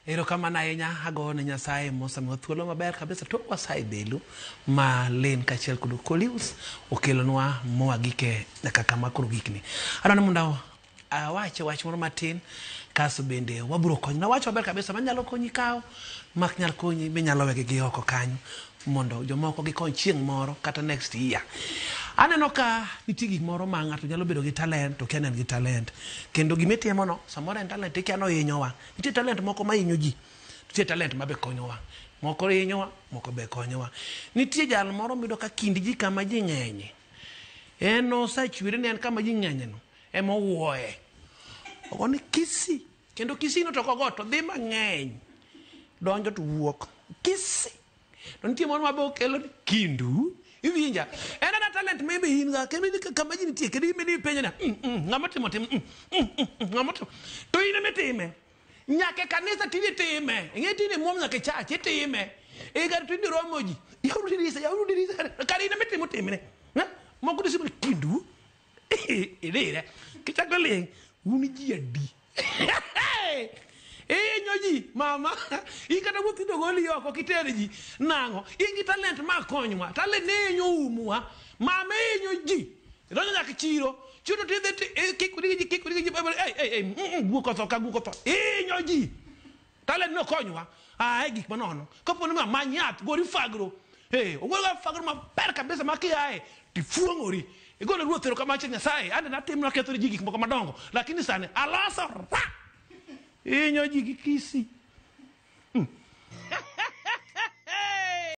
Ero kama na enya hago ne Nyasaye mosamo thuolo maber kabisa to wasai belu ma len kachiel kudu Kolius okelonwa moagike nyaka kama koro gikni. Adwana mondo wach moro matin kaso bende waburo konyi na wach maber kabisa manyalo konyi kawo mak nyal konyi minyalo wege gi oko kanyo mondo jomoko gikony chieng' moro kata next year. Aneno ka nitie gik moro ma ng'ato nyalo bedo gi talent to kian gi talent kendo gimitimo no samoro en talent kiano hinyowa. Nitie talent moko ma hinyo ji, nitie talent mabe konyowa, moko hinyowa moko be konyowa. Nitie jal moro mido ka kindi ji kama ji ng'enye en osachwire ne en kama ji ng'enye no ema owuoye ogoni kisi kendo kisi no to kogo to dhi mang'eny donjo to wuok kisi to nitie moro mabe okelo kindu iwinja en ana talent maybe hinga kemini kama ji nitie kedi mini penye na ng'ama timo ng'ama to to ine metime nyake kanisa tini time ng'e tini mom nyake chache time gar tini romo ji yauru dirisa kari ine metimo time ne moko disi kindu idire kichako ling uni ji adi nyoji mama ikata muthindo goli yoko kitere ji nango ingi talent ma konywa talent ne nyumwa mama nyoji ronya nyaka chiro chudo tide kikuri ji guko to nyoji talent no konywa gik manono kapo ni manyat gori fagro ogora fagro ma per kabisa makiae tifuongori igolo ruothero kama chen Nyasaye ande natimna ketho ji gik moko madongo lakini sane alasa inyo ji kisi